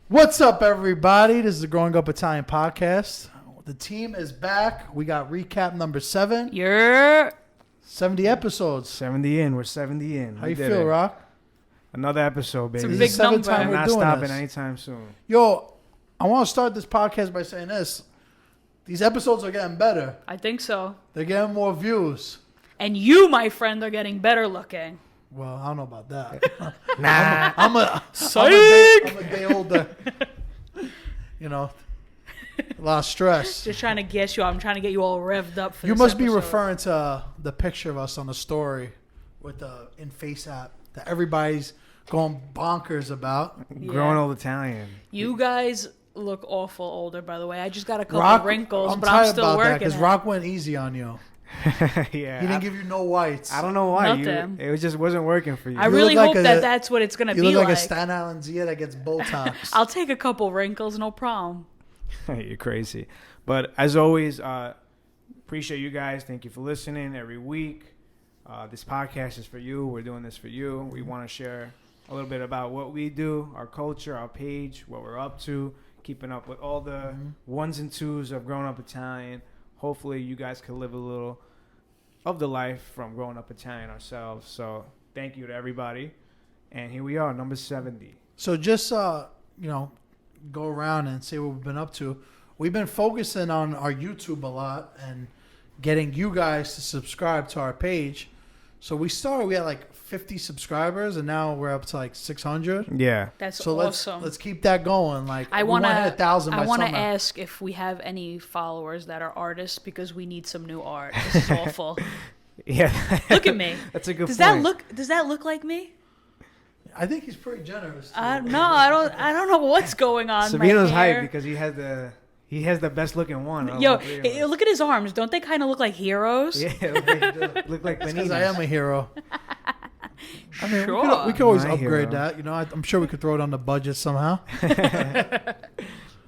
What's up, everybody? This is the Growing Up Italian podcast. The team is back. We got recap number 7. Yeah. 70 episodes. 70 in. We're 70 in. How you feel, Rock? Another episode, baby. It's a This is big the 7th number. time We're we're not doing stopping this. anytime soon. Yo, I want to start this podcast by saying this. These episodes are getting better. I think so. They're getting more views. And you, my friend, are getting better looking. Well, I don't know about that. Nah. I'm a day older. You know, a lot of stress. Just trying to get you. I'm trying to get you all revved up for You this must be episode. referring to the picture of us on the story with the in-face app that everybody's going bonkers about. Yeah. Growing old Italian. You guys look awful older, by the way. I just got a couple wrinkles, but I'm tired still about that working. because Rock went easy on you. Yeah. He didn't give you no whites. I don't know why. Nothing. It just wasn't working for you. I You really look like hope that that's what it's going to You be look like like. a Staten Island Zia that gets Botox. I'll take a couple wrinkles, no problem. You're crazy. But as always, appreciate you guys. Thank you for listening every week. This podcast is for you. We're doing this for you. We want to share a little bit about what we do, our culture, our page, what we're up to, keeping up with all the ones and twos of growing up Italian. Hopefully you guys can live a little of the life from growing up Italian ourselves. So thank you to everybody. And here we are, number 70. So just, go around and say what we've been up to. We've been focusing on our YouTube a lot and getting you guys to subscribe to our page. So we had like 50 subscribers, and now we're up to like 600. Yeah. That's So awesome. let's keep that going. Like I we want want to to hit 1,000 by I want to summer. ask if we have any followers that are artists because we need some new art. This is awful. Yeah. Look at me. That's a good Does point. that look like me? I think he's pretty generous. Too. No, I don't know what's going on. Sabino's my hair. hyped because he has the best looking one. of Yo, all three of us. look at his arms. Don't they kind of look like heroes? Yeah, look like Because Benitez. I am a hero. I mean, Sure. we could always My upgrade hero. that. You know, I'm sure we could throw it on the budget somehow.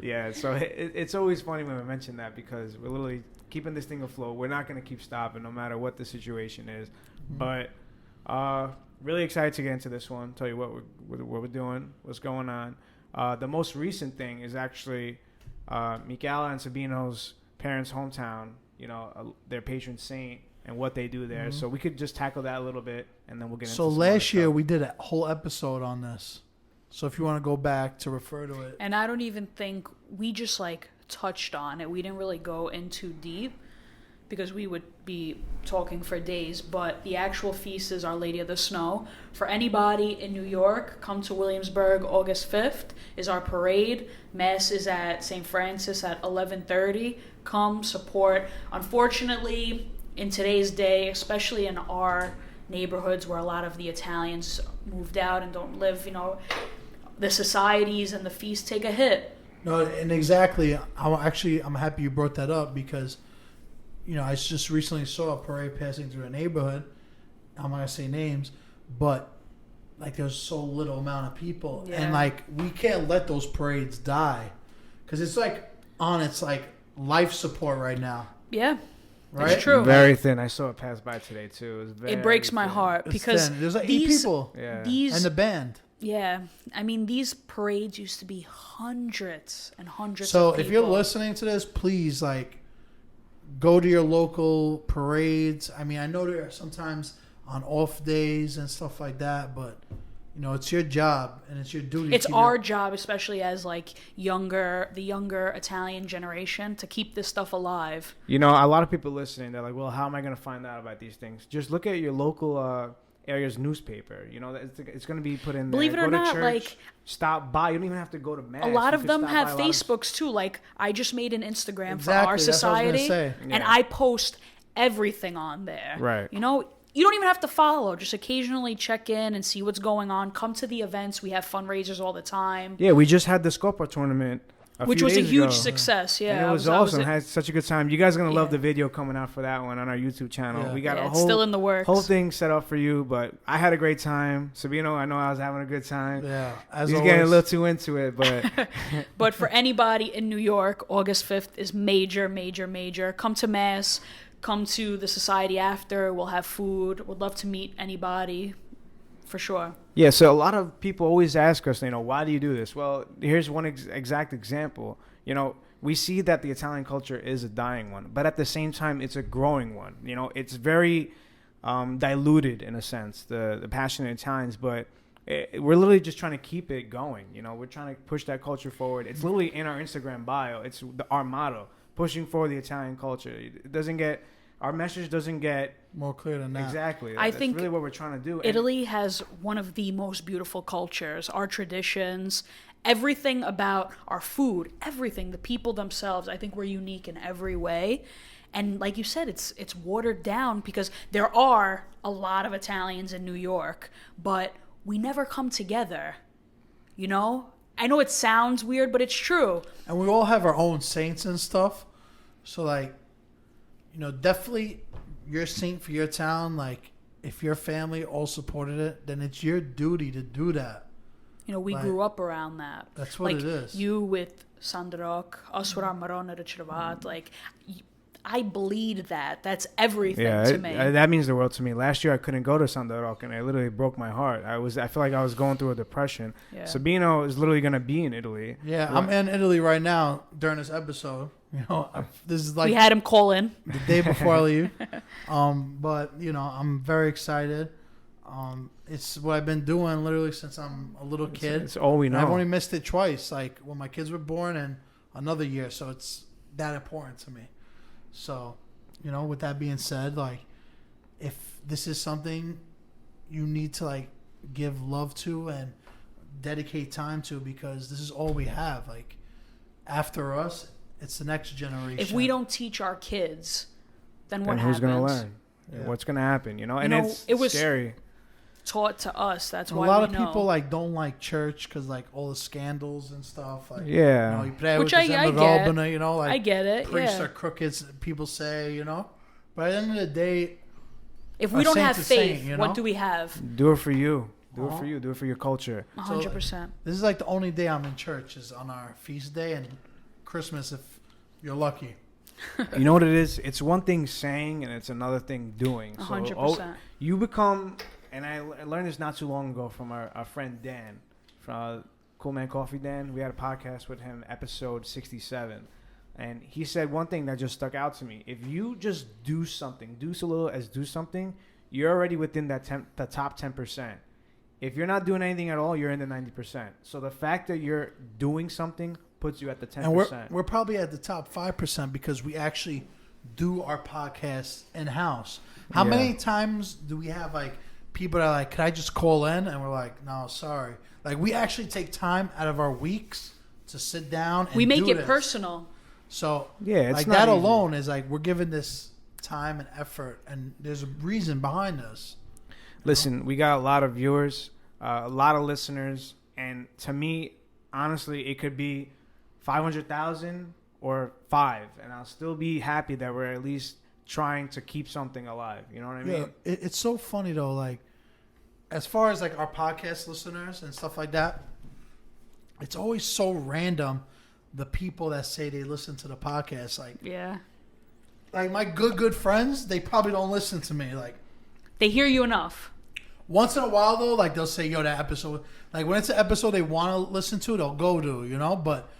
Yeah, so it's always funny when we mention that because we're literally keeping this thing afloat. We're not going to keep stopping no matter what the situation is. But really excited to get into this one. Tell you what we're doing, what's going on. The most recent thing is actually Michela and Sabino's parents' hometown. You know, their patron saint and what they do there. So we could just tackle that a little bit, and then we'll get into. So some last other year stuff. we did a whole episode on this. So if you want to go back to refer to it, And I don't even think we just like touched on it. We didn't really go in too deep because we would be talking for days. But the actual feast is Our Lady of the Snow. For anybody in New York, come to Williamsburg August 5th is our parade. Mass is at St. Francis at 11:30. Come support. Unfortunately, in today's day, especially in our neighborhoods where a lot of the Italians moved out and don't live, the societies and the feasts take a hit. no, and exactly. I'm happy you brought that up because, I just recently saw a parade passing through a neighborhood. I'm not gonna say names, but like there's so little amount of people, Yeah. and like we can't let those parades die, because it's like on its like life support right now, Yeah, right? it's true. Very thin. I saw it pass by today too. It was very It breaks my thin. heart It's because thin. There's like 8 these, people Yeah. these, and the band. yeah, I mean, these parades used to be hundreds and hundreds So of people. if you're listening to this, please go to your local parades. I mean, I know there are sometimes on off days and stuff like that, but it's your job and it's your duty. It's to keep our it- job, especially as the younger Italian generation, to keep this stuff alive. A lot of people listening, they're like, well, how am I going to find out about these things? Just look at your local area's newspaper. It's going to be put in there. Believe it or Go to not, church, stop by. You don't even have to go to mass. A lot You of could them stop have by a lot of- Facebooks too. Like I just made an Instagram Exactly, for our that's what I was gonna society, say. and Yeah. I post everything on there. Right. You don't even have to follow. Just occasionally check in and see what's going on. Come to the events. We have fundraisers all the time, Yeah, we just had the Scopa tournament which few was a days huge ago. success. Yeah, And it I was I awesome. Had such a good time. You guys are going to love Yeah. the video coming out for that one on our YouTube channel. Yeah. We got Yeah, a it's whole, still in the works. whole thing set up for you, but I had a great time. Sabino, I know I was having a good time. Yeah, as He's always. getting a little too into it, but But for anybody in New York, August 5th is major, major, major. Come to Mass. Come to the society after. We'll have food. Would love to meet anybody. for sure. Yeah, so a lot of people always ask us, why do you do this? Well, here's one exact example. We see that the Italian culture is a dying one, but at the same time, it's a growing one. It's very diluted in a sense, the passionate Italians, but we're literally just trying to keep it going. We're trying to push that culture forward. It's literally in our Instagram bio. It's our motto, pushing for the Italian culture. Our message doesn't get more clear than that. Exactly. I That's think really what we're trying to do. Italy has one of the most beautiful cultures, our traditions, everything about our food, everything, the people themselves. I think we're unique in every way. And like you said, it's watered down because there are a lot of Italians in New York, but we never come together. I know it sounds weird, but it's true. And we all have our own saints and stuff. So definitely your saint for your town. Like, if your family all supported it, then it's your duty to do that. We grew up around that. That's what it is. You with Sandrock, us with our Marona Ricervat, I bleed that. That's everything to me. That means the world to me. Last year I couldn't go to Sandrock and it literally broke my heart. I feel like I was going through a depression. Yeah. Sabino is literally going to be in Italy. Yeah, I'm in Italy right now during this episode. This is we had him call in the day before I leave. But I'm very excited. It's what I've been doing literally since I'm a little kid. It's all we know. And I've only missed it twice, like when my kids were born and another year. So it's that important to me. So, with that being said, if this is something you need to give love to and dedicate time to, because this is all we have. After us, it's the next generation. If we don't teach our kids, then what who's happens? Going to learn? Yeah. What's going to happen? And it was scary. Taught to us. That's why a lot of people don't like church because all the scandals and stuff. Which I get. I get it. Priests are crooked. People say, But at the end of the day, if we don't have faith, what do we have? Do it for you. Do it for you. Do it for your culture. 100%. This is the only day I'm in church is on our feast day and Christmas if you're lucky. You know what it is? It's one thing saying and it's another thing doing. 100%. You become. And I learned this not too long ago from our friend Dan, from Cool Man Coffee Dan. We had a podcast with him, episode 67. And he said one thing that just stuck out to me. If you just do something, do so little as do something, you're already within the top 10%. If you're not doing anything at all, you're in the 90%. So the fact that you're doing something puts you at the 10%. And we're probably at the top 5% because we actually do our podcast in-house. How many times do we have people are could I just call in? And we're like, no, sorry. We actually take time out of our weeks to sit down and we make do it this. Personal. So it's that easy. alone is we're giving this time and effort, and there's a reason behind this. Listen, we got a lot of viewers, a lot of listeners, and to me, honestly, it could be 500,000 or 5, and I'll still be happy that we're at least trying to keep something alive. You know what I mean? Yeah, it's so funny though. As far as our podcast listeners and stuff like that, it's always so random. The people that say they listen to the podcast, my good friends, they probably don't listen to me. They hear you enough. Once in a while though, they'll say, "Yo, that episode." When it's an episode they want to listen to, they'll go to. But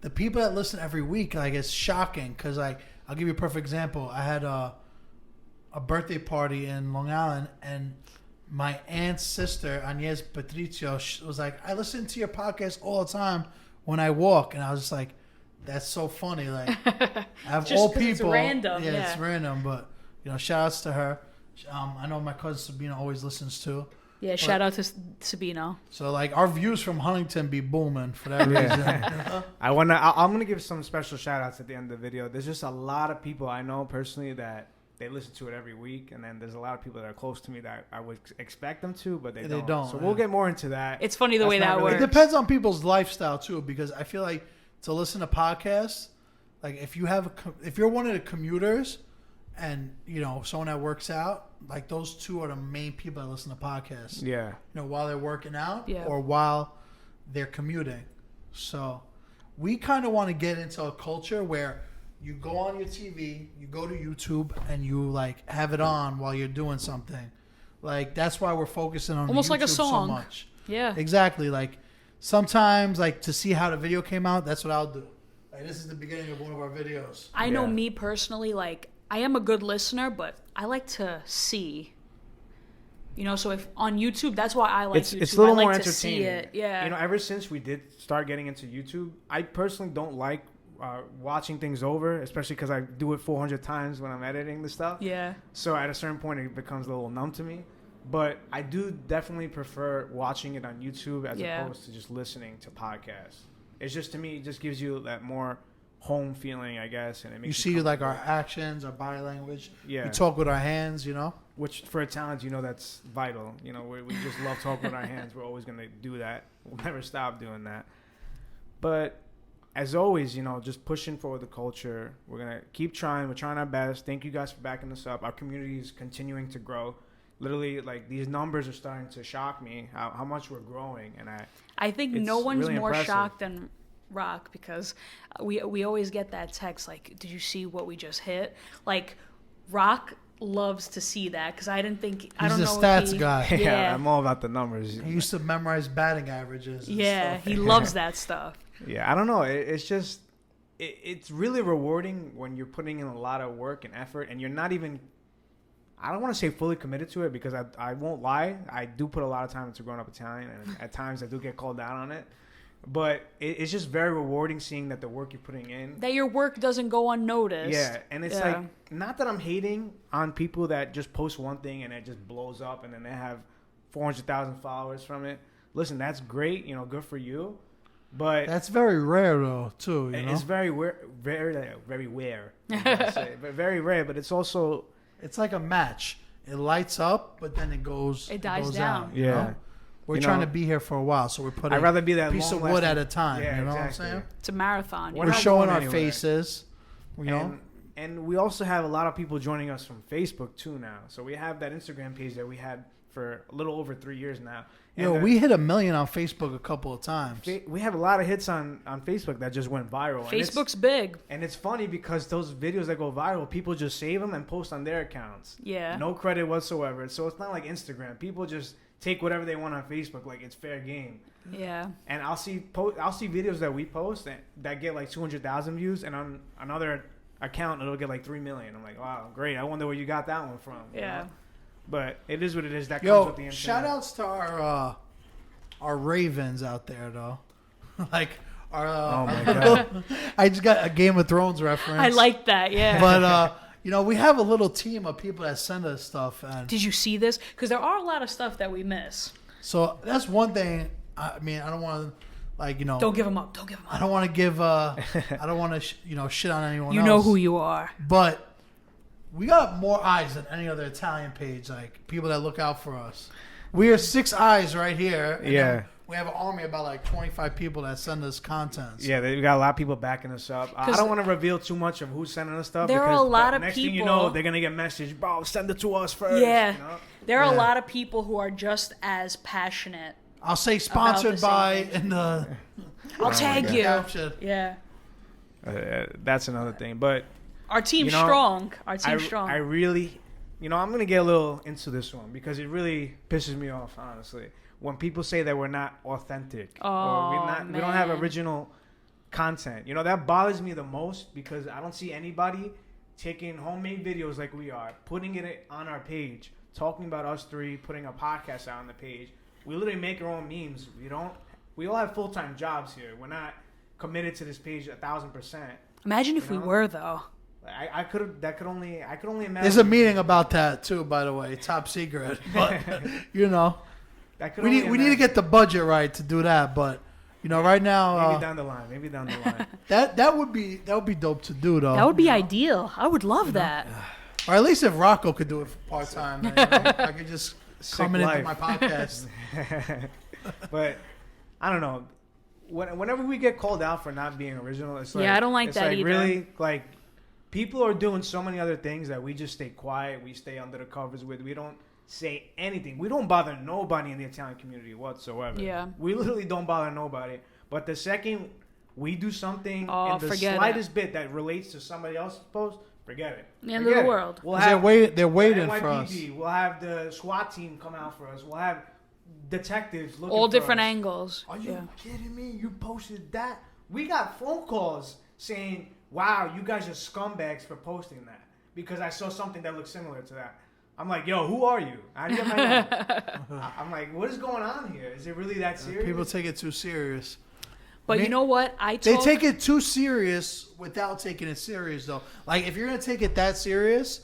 the people that listen every week, it's shocking because I'll give you a perfect example. I had a birthday party in Long Island, and my aunt's sister, Agnes Patricio, was like, I listen to your podcast all the time when I walk. And I was just like, that's so funny. I have just all people. It's random. Yeah, it's random. But, shout outs to her. I know my cousin Sabina always listens too. Yeah, shout out to Sabino. So our views from Huntington be booming for that reason. I'm gonna give some special shout outs at the end of the video. There's just a lot of people I know personally that they listen to it every week, and then there's a lot of people that are close to me that I would expect them to, but they don't. So we'll get more into that. It's funny the way that works. It depends on people's lifestyle too, because I feel to listen to podcasts, if you're one of the commuters. And, someone that works out, those two are the main people that listen to podcasts. Yeah. While they're working out or while they're commuting. So we kind of want to get into a culture where you go on your TV, you go to YouTube, and you, have it on while you're doing something. Like that's why we're focusing on Almost YouTube like a song. so much. Yeah. Exactly. Like sometimes, like to see how the video came out, that's what I'll do. Like this is the beginning of one of our videos. I know me personally, like I am a good listener, but I like to see. You know, so if on YouTube, that's why I like YouTube. It's a little I like more to see entertaining. it. Yeah. You know, ever since we did start getting into YouTube, I personally don't like watching things over, especially because I do it 400 times when I'm editing the stuff. Yeah. So at a certain point, it becomes a little numb to me. But I do definitely prefer watching it on YouTube as opposed to just listening to podcasts. It's just, to me, it just gives you that more home feeling, I guess. And it makes you see like our actions, our body language. Yeah. We talk with our hands, you know. Which for Italians, you know, that's vital. You know, we just love talking with our hands. We're always going to do that. We'll never stop doing that. But as always, you know, just pushing forward the culture. We're going to keep trying. We're trying our best. Thank you guys for backing us up. Our community is continuing to grow. Literally, like, these numbers are starting to shock me, how much we're growing. And I think no one's really more impressive. shocked than Rock, because we always get that text like, did you see what we just hit? Like, Rock loves to see that, because I didn't think, I He's don't the know stats if he, guy. Yeah, I'm all about the numbers. He used to memorize batting averages. And Yeah, stuff. he loves that stuff. Yeah, I don't know. It's just, it's really rewarding when you're putting in a lot of work and effort and you're not even, I don't want to say fully committed to it, because I won't lie. I do put a lot of time into Growing Up Italian, and at times I do get called out on it. But it's just very rewarding seeing that the work you're putting in. That your work doesn't go unnoticed. Yeah, and it's like, not that I'm hating on people that just post one thing and it just blows up and then they have 400,000 followers from it. Listen, that's great. You know, good for you. But that's very rare, though, too. You know? It's very rare. Very rare. But very rare. But it's also... It's like a match. It lights up, but then it goes dies down. out. Yeah. You know? We're trying to be here for a while, so we're putting I'd rather be that piece of wood at a time. Yeah, you know exactly. what I'm saying? It's a marathon. We're We're not showing going our anywhere. faces. You know? And we also have a lot of people joining us from Facebook, too, now. So we have that Instagram page that we had for a little over 3 years now. And we hit 1 million on Facebook a couple of times. We have a lot of hits on Facebook that just went viral. Facebook's big. And it's funny because those videos that go viral, people just save them and post on their accounts. Yeah. No credit whatsoever. So it's not like Instagram. People just take whatever they want on Facebook like it's fair game. Yeah. And I'll see videos that we post that get like 200,000 views, and on another account it'll get like 3 million. I'm like, wow, great. I wonder where you got that one from. Yeah. You know? But it is what it is. That comes with the internet. Shout outs to our Ravens out there, though. Like our. Oh my god! I just got a Game of Thrones reference. I like that. Yeah. But you know, we have a little team of people that send us stuff, and Did you see this? Because there are a lot of stuff that we miss. so that's one thing. I mean, I don't want to, like, you know, Don't give them up. Don't give them up. I don't want to give. I don't want to, shit on anyone. You else. know who you are. But we got more eyes than any other Italian page. Like people that look out for us. We are 6 eyes right here. And Yeah. we have an army of about like 25 people that send us content. Yeah, we got a lot of people backing us up. I don't want to reveal too much of who's sending us stuff. There are because a lot the of next people. thing you know, they're gonna get message, bro. Send it to us first. Yeah. You know? There are a Yeah. lot of people who are just as passionate. I'll say About sponsored the same by thing. in the I'll tag God. you. caption. Yeah. That's another thing. But Our team's You know, strong. Our team's strong. I really, I'm gonna get a little into this one because it really pisses me off, honestly. When people say that we're not authentic or we don't have man. original content, that bothers me the most because I don't see anybody taking homemade videos like we are, putting it on our page, talking about us three, putting a podcast out on the page. We literally make our own memes. We all have full-time jobs here. We're not committed to this page 1,000%. Imagine if we know? were, though. I could only imagine. There's a meeting about that too, by the way, top secret. But we need to get the budget right to do that. But right now, maybe down the line. that would be dope to do though. That would be ideal. I would love that. Or at least if Rocco could do it for part time, I could just come into life. my podcast. But I don't know. Whenever we get called out for not being original, it's like, Yeah, I don't like it's that like either. Really, like people are doing so many other things that we just stay quiet. We stay under the covers with. We don't say anything. We don't bother nobody in the Italian community whatsoever. Yeah. We literally don't bother nobody. But the second we do something in the forget slightest bit that relates to somebody else's post, forget it. The end of the world. We'll 'Cause have they're waiting for us. NYPD. We'll have the SWAT team come out for us. We'll have detectives looking All for different us. angles. Are you Yeah. kidding me? You posted that? We got phone calls saying, wow, you guys are scumbags for posting that. Because I saw something that looked similar to that. I'm like, yo, who are you? How do you get my number? I'm like, what is going on here? Is it really that serious? People take it too serious. But you know what? They take it too serious without taking it serious, though. Like, if you're going to take it that serious,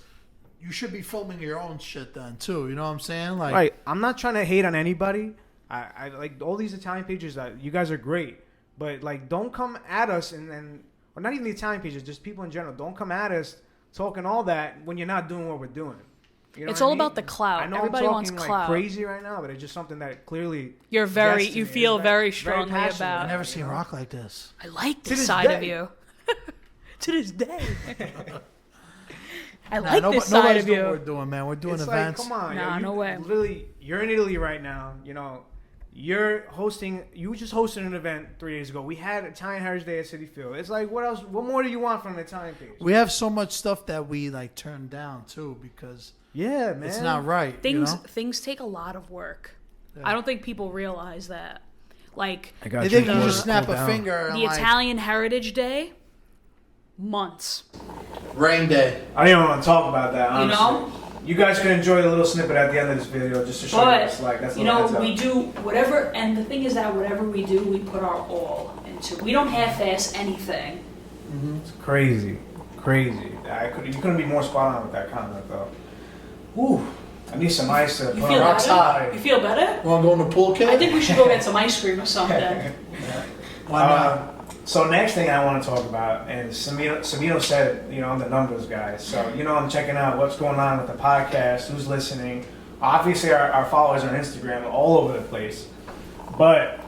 you should be filming your own shit then, too. You know what I'm saying? Like, Right. I'm not trying to hate on anybody. I like all these Italian pages. You guys are great. But, like, don't come at us and then... Or not even the Italian pages, just people in general. Don't come at us talking all that when you're not doing what we're doing. You know It's what all I mean? about the clout. I know Everybody I'm wants talking clout. like crazy right now, but it's just something that clearly You gets to me. feel It's very strongly passionate. about. I've never seen Rock like this. I like To this this side day. of you. To this day. I Nah, like this side nobody's of doing what you. we're doing, man. We're doing It's events. like, come on, Nah, yo, no way. Literally, you're in Italy right now. You know, you're hosting. You just hosted an event 3 days ago. We had Italian Heritage Day at City Field. It's like, what else? What more do you want from an Italian page? We have so much stuff that we, like, turn down, too, because Yeah, man. it's not right. Things take a lot of work. Yeah. I don't think people realize that. Like I got They think you The- just snap a finger and, the like, Italian Heritage Day, months. rain day. I don't even want to talk about that. Honestly. You know? You guys can enjoy the little snippet at the end of this video just to show you what it's But like. That's a you little know, heads up. we do whatever, and the thing is that whatever we do, we put our all into. We don't half-ass anything. It's crazy, crazy. You couldn't be more spot on with that comment though. Woo! I need some ice to You put feel on Rock's better? high. You feel better? Want to go in the pool, kid? I think we should go get some ice cream or something. Why not? So next thing I want to talk about, and Samino said, you know, I'm the numbers guy. So, you know, I'm checking out what's going on with the podcast, who's listening. Obviously, our followers on Instagram are all over the place. But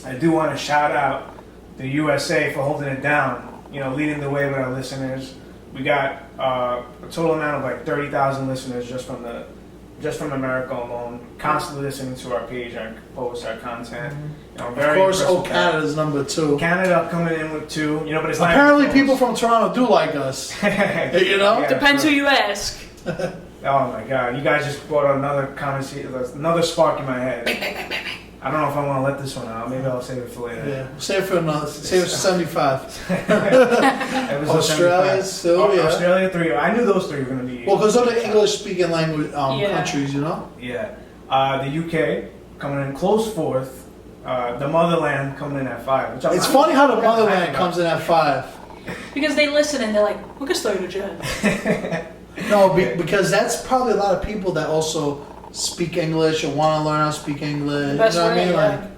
I do want to shout out the USA for holding it down, you know, leading the way with our listeners. We got a total amount of like 30,000 listeners just from America alone, constantly listening to our page, our posts, our content. You know, Of very course, impressed with that. Canada's number 2. Canada coming in with 2, you know, but it's not Apparently, even people close. from Toronto do like us. You know? Yeah, Depends true. who you ask. Oh my god, you guys just brought another conversation, another spark in my head. I don't know if I want to let this one out. Maybe I'll save it for later. Yeah, save it for another. Save it for 75. Episode Australia, 75. still, yeah. Australia 3. I knew those 3 were going to be. Well, because those are the English-speaking language Yeah. countries, you know. Yeah. The UK coming in close 4th. The motherland coming in at 5. Which It's funny how the motherland comes in at 5. Because they listen and they're like, look at Story Jen. No, because that's probably a lot of people that also speak English or want to learn how to speak English. The best you know what I way, mean? yeah. Like,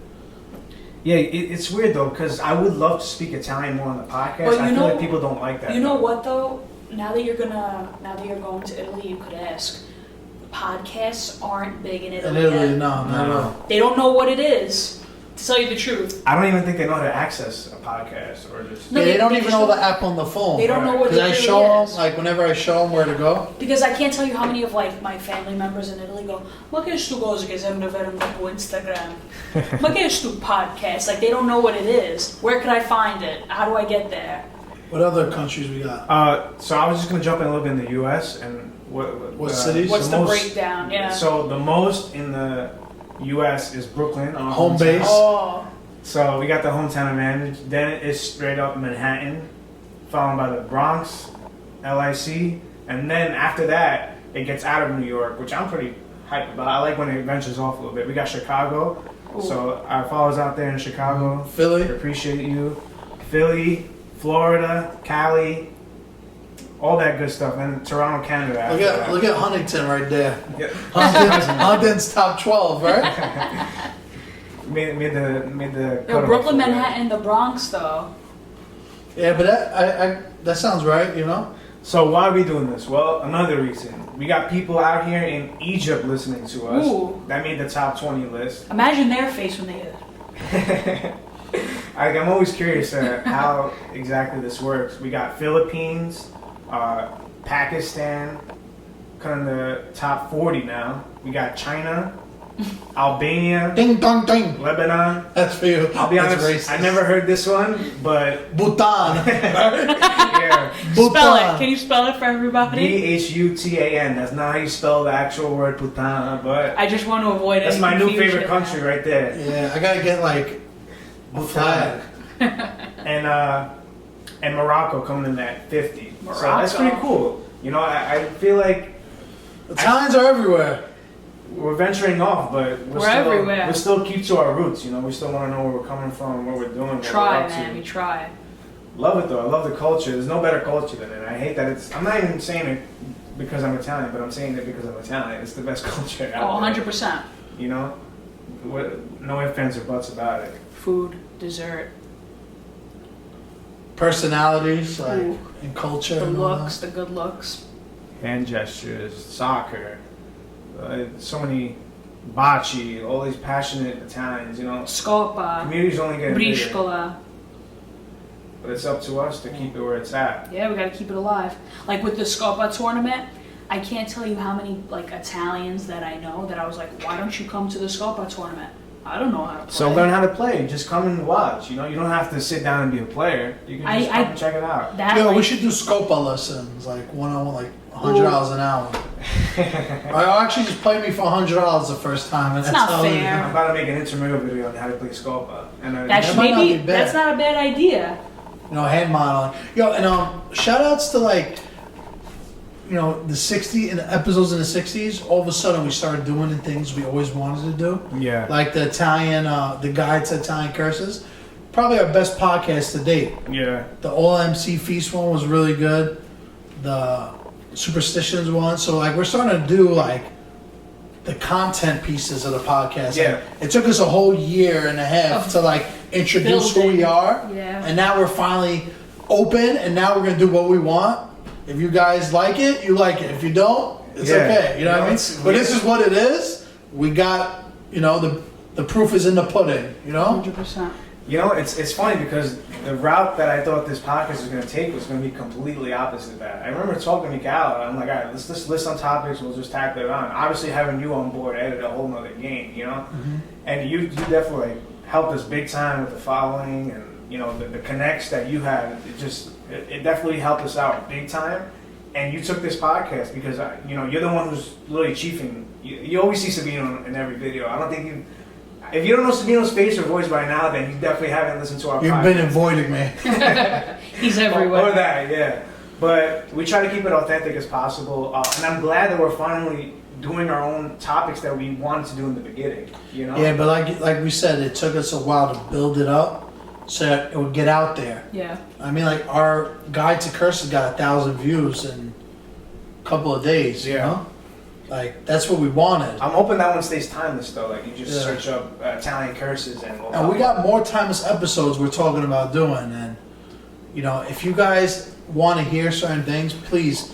Yeah, it's weird though, because I would love to speak Italian more on the podcast. But you I feel know- like people don't like that. You know what though? Now that you're going to Italy, you could ask. Podcasts aren't big in in Italy. Italy, yet. no, not at all. They don't know what it is. To tell you the truth, I don't even think they know how to access a podcast or just. No, Yeah, they don't they even just know the don't- app on the phone. they don't know what it Because I really show is. them, like, whenever I show them where to go. Because I can't tell you how many of like my family members in Italy go, ma che sto cosa che sembra vero dopo Instagram? Ma che sto podcast? Like they don't know what it is. Where can I find it? How do I get there? What other countries we got? So I was just gonna jump in a little bit in the U.S. and What cities? What's the most- breakdown? Yeah. So the most in the U.S. is Brooklyn, our Home hometown. base. Oh, So we got the hometown advantage. Then it's straight up Manhattan, followed by the Bronx, LIC, and then after that it gets out of New York, which I'm pretty hyped about. I like when it ventures off a little bit. We got Chicago, Ooh. so our followers out there in Chicago, Philly. we appreciate you. Philly, Florida, Cali, all that good stuff, and Toronto, Canada. after that. Look at Huntington right there. Yeah. Huntington's top 12, right? Made the Yo, cutoff Brooklyn, for that. Manhattan, the Bronx, though. Yeah, but that sounds right, you know. So why are we doing this? Well, another reason. We got people out here in Egypt listening to us. Ooh. That made the top 20 list. Imagine their face when they hear it. I'm always curious how exactly this works. We got Philippines, Pakistan, kind of the top 40 now. We got China, Albania, Ding dong ding. Lebanon. That's for you. I'll be That's honest, racist. I never heard this one, but Bhutan. yeah. Spell it. Can you spell it for everybody? Bhutan. That's not how you spell the actual word Bhutan, but I just want to avoid that's any my new confusion. favorite country right there. Yeah, I gotta get like a flag. And Morocco coming in at 50. So that's Morocco. pretty cool. You know, I feel like Italians are everywhere. we're venturing off, but We're everywhere. we still keep to our roots. You know, we still want to know where we're coming from, what we're doing, what we're Try, up man. to. We try. Love it though. I love the culture. There's no better culture than it. I hate that it's. I'm not even saying it because I'm Italian, but I'm saying it because I'm Italian. It's the best culture Oh, out there. 100%. You know, no ifs, ands, or buts about it. Food, dessert, Personalities, like Ooh. and culture. the and all looks, the good looks. Hand gestures, soccer, so many bocce, all these passionate Italians. You know, Scopa, community's only getting bigger, briscola. but it's up to us to keep it where it's at. Yeah, we got to keep it alive. Like with the Scopa tournament, I can't tell you how many like Italians that I know that I was like, why don't you come to the Scopa tournament? I don't know how to play. So learn how to play. Just come and watch. You know, you don't have to sit down and be a player. You can just come and check it out. That, Yo, like, we should do Scopa lessons, like one-on-one, like $100 an hour. Or actually just play me for $100 the first time, and It's that's not how fair. I'm about to make an intramural video on how to play Scopa. And that should might not maybe be bad. that's not a bad idea. You know, hand modeling. Yo, and shout outs to like, you know, the episodes in the 60s. All of a sudden, we started doing the things we always wanted to do, yeah. like the Italian, the guide to Italian curses. Probably our best podcast to date. Yeah. The All MC Feast one was really good. The Superstitions one. So like, we're starting to do like the content pieces of the podcast. Yeah. Like, it took us a whole year and a half Of to like introduce who we building. are. Yeah. And now we're finally open, and now we're gonna do what we want. If you guys like it, you like it. If you don't, it's Yeah. okay. You know what I mean? It's- But this is what it is. We got, you know, the proof is in the pudding. You know? 100%. You know, it's funny because the route that I thought this podcast was going to take was going to be completely opposite of that. I remember talking to Miguel, I'm like, all right, let's just list some topics, we'll just tackle it on. Obviously, having you on board added a whole nother game, you know? And you definitely helped us big time with the following and, you know, the connects that you had. It definitely helped us out big time. And you took this podcast because, you know, you're the one who's literally chiefing. You always see Sabino in every video. I don't think you... If you don't know Sabino's face or voice by now, then you definitely haven't listened to our You've podcast. been avoiding me. He's everywhere. Or that, yeah. But we try to keep it authentic as possible. And I'm glad that we're finally doing our own topics that we wanted to do in the beginning, you know? Yeah, but like we said, it took us a while to build it up so that it would get out there. Yeah. I mean, like our guide to curses got 1,000 views in a couple of days. You Yeah. know, like that's what we wanted. I'm hoping that one stays timeless, though. Like, you just Yeah. search up Italian curses and... And we got more timeless episodes we're talking about doing. And you know, if you guys want to hear certain things, please.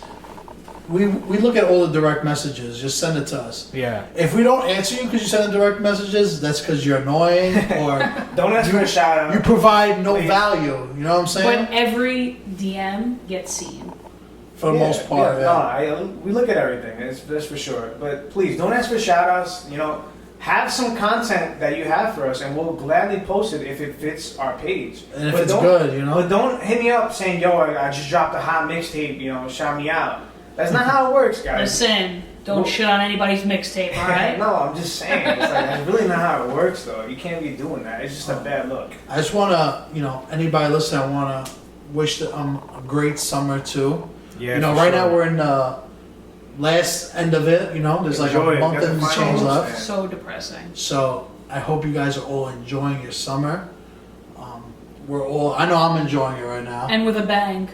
We look at all the direct messages. Just send it to us. Yeah. If we don't answer you because you send the direct messages, that's because you're annoying or Don't ask for a shout out. you provide no Please. value. You know what I'm saying? But every DM gets seen. For the most part, yeah. No, we look at everything, that's for sure. But please, don't ask for shout-outs. You know, have some content that you have for us, and we'll gladly post it if it fits our page. And if But it's don't- good, you know. But don't hit me up saying, yo, I just dropped a hot mixtape, you know, shout me out. That's not how it works, guys. Listen, don't Well- shit on anybody's mixtape, all right? No, I'm just saying. It's like, that's really not how it works, though. You can't be doing that. It's just a bad look. I just want to, you know, anybody listening, I want to wish them a great summer too. Yeah, you know, right now we're in the last end of it. You know, there's like Enjoy a it. month Got the and final change moves, left. man. So depressing. So I hope you guys are all enjoying your summer. I know I'm enjoying it right now. And with a bang.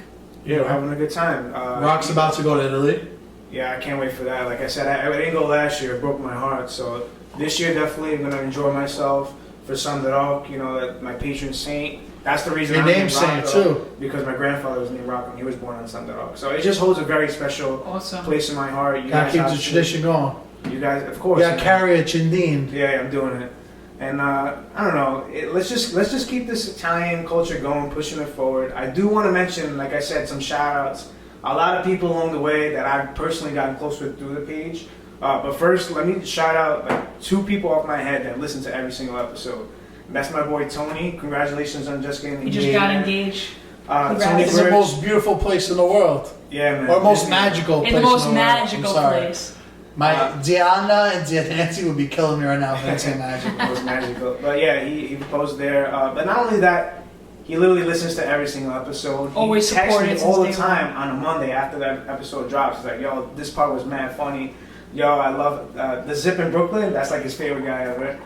Yeah, we're having a good time. Rock's about to go to Italy. Yeah, I can't wait for that. Like I said, I didn't go last year. It broke my heart. So this year, definitely, I'm going to enjoy myself. For Sandarok, you know, my patron saint. That's the reason Your I'm named namesake Rocco, too. because my grandfather was named Rocco and he was born on Sandarok. So it just holds a very special Awesome. place in my heart. You Gotta guys keep the obviously- tradition going. You guys, of course. You gotta man. carry a Chindin. Yeah, I'm doing it. And I don't know. Let's just keep this Italian culture going, pushing it forward. I do want to mention, like I said, some shout outs. A lot of people along the way that I've personally gotten close with through the page. But first, let me shout out like 2 people off my head that listen to every single episode. And that's my boy Tony. Congratulations on just getting engaged. He just got engaged. Tony It's the most beautiful place in the world. Yeah, man. Or most magical place In the most world. magical I'm sorry. place. My Diana and Nancy would be killing me right now if I say magical. It was magical. But yeah, he proposed there. But not only that, he literally listens to every single episode. He Always texts supported me since all the day time on a Monday after that episode drops. He's like, yo, this part was mad funny. Yo, I love the Zip in Brooklyn. That's like his favorite guy ever.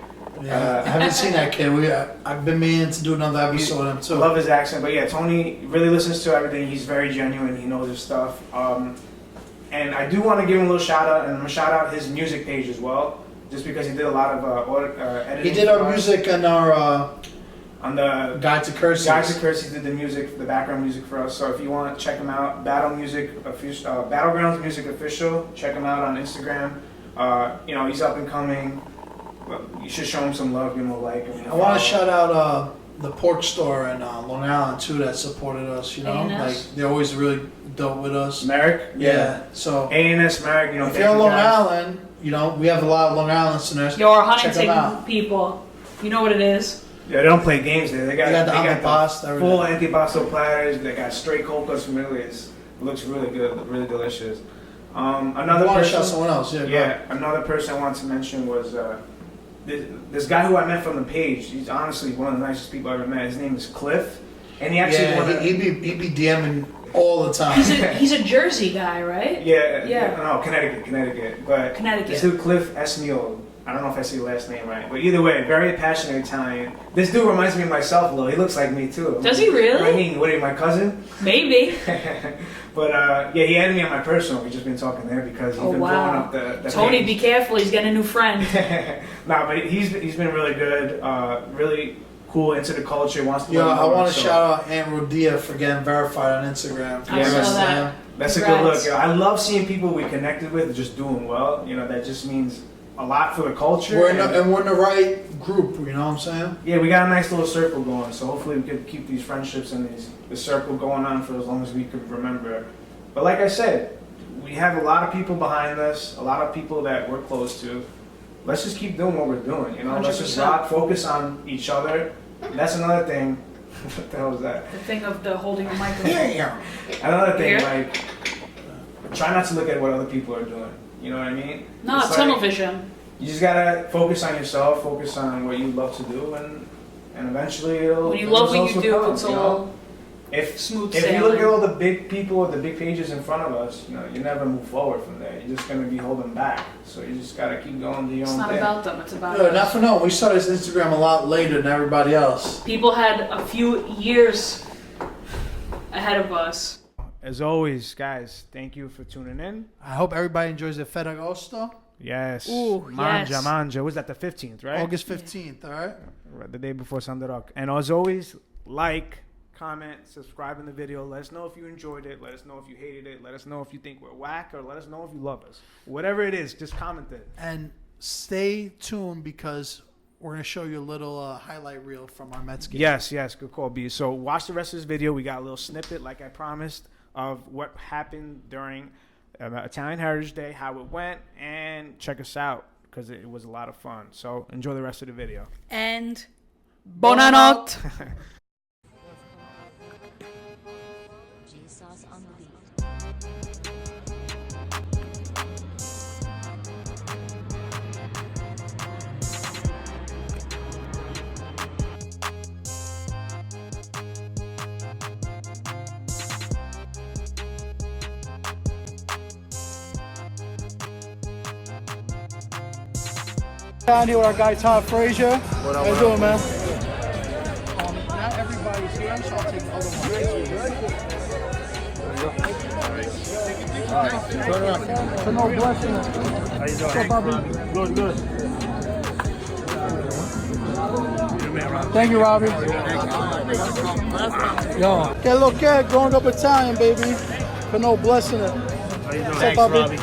Yeah, I haven't seen that kid. I've been meaning to do another episode with him too. Love his accent. But yeah, Tony really listens to everything. He's very genuine. He knows his stuff. And I do want to give him a little shout out, and I'm going to shout out his music page as well, just because he did a lot of editing. He did our music and our on the Guide to Curses. Guide to Curses. He did the music, the background music for us. So if you want to check him out, Battlegrounds Music Official. Check him out on Instagram. He's up and coming. You should show him some love. Give him a like. I want to shout out the pork store in Long Island too that supported us. You know, A&S? like they're always really dope with us. Merrick. Yeah. So A&S Merrick. if you're in Long Island, we have a lot of Long Island listeners. Your Check them Huntington out. people, you know what it is. Yeah, they don't play games there. They got the antipasto, full antipasto platters. They got straight cocoa familiars. It looks really good, really delicious. Another I want to person. shout someone else. Yeah, another person I wanted to mention was this guy who I met from the page. He's honestly one of the nicest people I ever met. His name is Cliff, and he actually he'd be DMing all the time. He's a Jersey guy, right? Yeah. No, Connecticut. But Connecticut. This dude Cliff Esmiol. I don't know if I say the last name right, but either way, very passionate Italian. This dude reminds me of myself a little. He looks like me too. Does he really? I mean, what are you, my cousin? Maybe. But he added me on my personal. We've just been talking there because he's been blowing up the Tony, page. be careful. He's getting a new friend. But he's been really good, really cool, into the culture, wants to Yo, learn I more, want to so- shout out Aunt Rodia for getting verified on Instagram. I saw that. That's a good look. I love seeing people we connected with just doing well. That just means a lot for the culture. We're in the right group. You know what I'm saying? Yeah, we got a nice little circle going. So hopefully we could keep these friendships and the circle going on for as long as we could remember. But like I said, we have a lot of people behind us, a lot of people that we're close to. Let's just keep doing what we're doing. Let's just 100%. rock, focus on each other. And that's another thing. What the hell is that? The thing of the holding the microphone. Yeah. Another thing, Here? like, try not to look at what other people are doing. You know what I mean? No, It's tunnel like, vision. You just gotta focus on yourself, focus on what you love to do, and eventually it'll. When you love what results you will do, come, it's you know? all If smooth if sailing. you look at all the big people or the big pages in front of us, you never move forward from there. You're just gonna be holding back. So you just gotta keep going, do your It's own not thing. about them. It's about Not us. for no. We started this Instagram a lot later than everybody else. People had a few years ahead of us. As always, guys, thank you for tuning in. I hope everybody enjoys the Ferragosto. Yes. Ooh, yes. Manja. Was that the 15th, right? August 15th, all right? Right, the day before Sunday Rock. And as always, like, comment, subscribe in the video. Let us know if you enjoyed it. Let us know if you hated it. Let us know if you think we're whack, or let us know if you love us. Whatever it is, just comment it. And stay tuned because we're going to show you a little highlight reel from our Mets game. Yes, good call, B. So watch the rest of this video. We got a little snippet, like I promised, of what happened during Italian Heritage Day, how it went, and check us out because it was a lot of fun. So enjoy the rest of the video. And buonanotte. Jesus on the beat. Down here with our guy Todd Freesia. How you doing, man? Not everybody's here, so I'll take other ones. So no blessing. How you doing? What's up, Bobby? Good. Thank you, Robbie. Yo. Que lo que, growing up Italian, baby. For no blessing it. What's up, Bobby?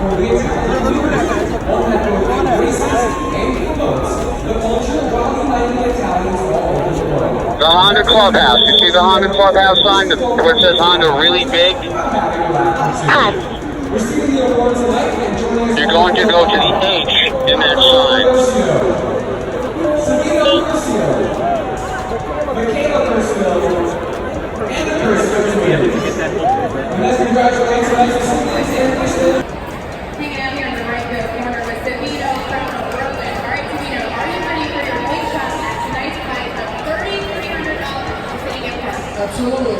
for the Italians. One that both embraces and promotes the culture while uniting Italians all over the world. The Honda Clubhouse. You see the Honda Clubhouse sign where it says Honda really big? Receiving the award tonight and joining us. You're going to go to the H in that sign. Sabina Curcio, Michaela Curcio, Anna Curcio twins. And let's congratulate tonight to Sabina and Kristen. Hanging out here in the right field corner with Sabino from Brooklyn. All right, Sabino, are you ready for your big shot at tonight's prize of $3,300 sitting in front? Absolutely.